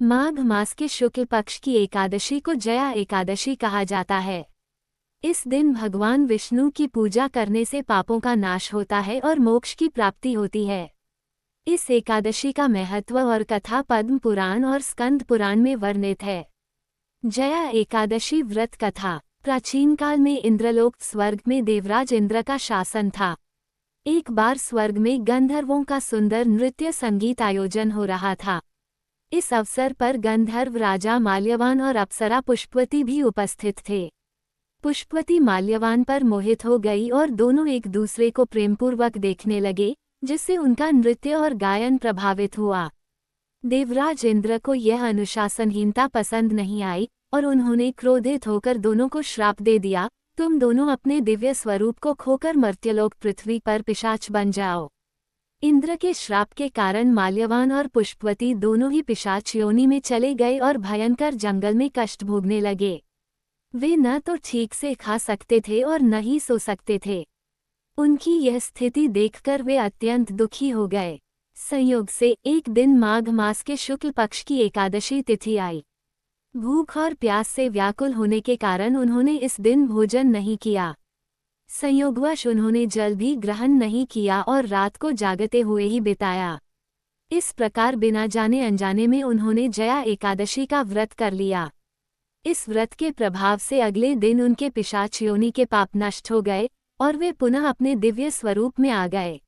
माघ मास के शुक्ल पक्ष की एकादशी को जया एकादशी कहा जाता है। इस दिन भगवान विष्णु की पूजा करने से पापों का नाश होता है और मोक्ष की प्राप्ति होती है। इस एकादशी का महत्व और कथा पद्म पुराण और स्कंद पुराण में वर्णित है। जया एकादशी व्रत कथा। प्राचीन काल में इंद्रलोक स्वर्ग में देवराज इंद्र का शासन था। एक बार स्वर्ग में गंधर्वों का सुंदर नृत्य संगीत आयोजन हो रहा था। इस अवसर पर गंधर्व राजा माल्यवान और अप्सरा पुष्पवती भी उपस्थित थे। पुष्पवती माल्यवान पर मोहित हो गई और दोनों एक दूसरे को प्रेमपूर्वक देखने लगे, जिससे उनका नृत्य और गायन प्रभावित हुआ। देवराज इंद्र को यह अनुशासनहीनता पसंद नहीं आई और उन्होंने क्रोधित होकर दोनों को श्राप दे दिया, तुम दोनों अपने दिव्य स्वरूप को खोकर मर्त्यलोक पृथ्वी पर पिशाच बन जाओ। इंद्र के श्राप के कारण माल्यवान और पुष्पवती दोनों ही पिशाच योनि में चले गए और भयंकर जंगल में कष्ट भोगने लगे। वे न तो ठीक से खा सकते थे और न ही सो सकते थे। उनकी यह स्थिति देखकर वे अत्यंत दुखी हो गए। संयोग से एक दिन माघ मास के शुक्ल पक्ष की एकादशी तिथि आई। भूख और प्यास से व्याकुल होने के कारण उन्होंने इस दिन भोजन नहीं किया। संयोगवश उन्होंने जल भी ग्रहण नहीं किया और रात को जागते हुए ही बिताया। इस प्रकार बिना जाने अनजाने में उन्होंने जया एकादशी का व्रत कर लिया। इस व्रत के प्रभाव से अगले दिन उनके पिशाच योनि के पाप नष्ट हो गए और वे पुनः अपने दिव्य स्वरूप में आ गए।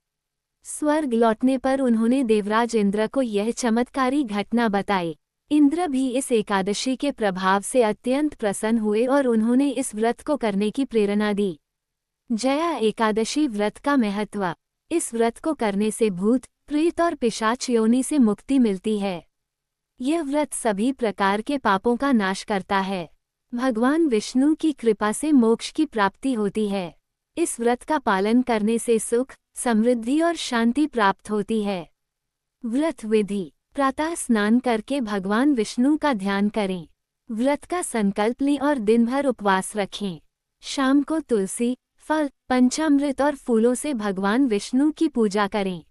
स्वर्ग लौटने पर उन्होंने देवराज इंद्र को यह चमत्कारी घटना बताई। इंद्र भी इस एकादशी के प्रभाव से अत्यंत प्रसन्न हुए और उन्होंने इस व्रत को करने की प्रेरणा दी। जया एकादशी व्रत का महत्व। इस व्रत को करने से भूत, प्रेत और पिशाच योनि से मुक्ति मिलती है। यह व्रत सभी प्रकार के पापों का नाश करता है। भगवान विष्णु की कृपा से मोक्ष की प्राप्ति होती है। इस व्रत का पालन करने से सुख, समृद्धि और शांति प्राप्त होती है। व्रत विधि। प्रातः स्नान करके भगवान विष्णु का ध्यान करें। व्रत का संकल्प लें और दिन भर उपवास रखें। शाम को तुलसी, फल, पंचामृत और फूलों से भगवान विष्णु की पूजा करें।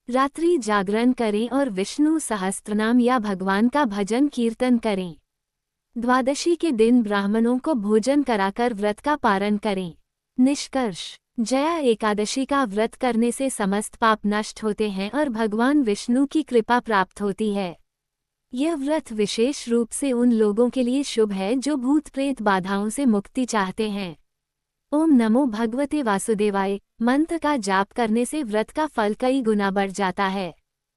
रात्रि जागरण करें और विष्णु सहस्त्रनाम या भगवान का भजन कीर्तन करें। द्वादशी के दिन ब्राह्मणों को भोजन कराकर व्रत का पारण करें। निष्कर्ष। जया एकादशी का व्रत करने से समस्त पाप नष्ट होते हैं और भगवान विष्णु की कृपा प्राप्त होती है। यह व्रत विशेष रूप से उन लोगों के लिए शुभ है जो भूत प्रेत बाधाओं से मुक्ति चाहते हैं। ओम नमो भगवते वासुदेवाय मंत्र का जाप करने से व्रत का फल कई गुना बढ़ जाता है।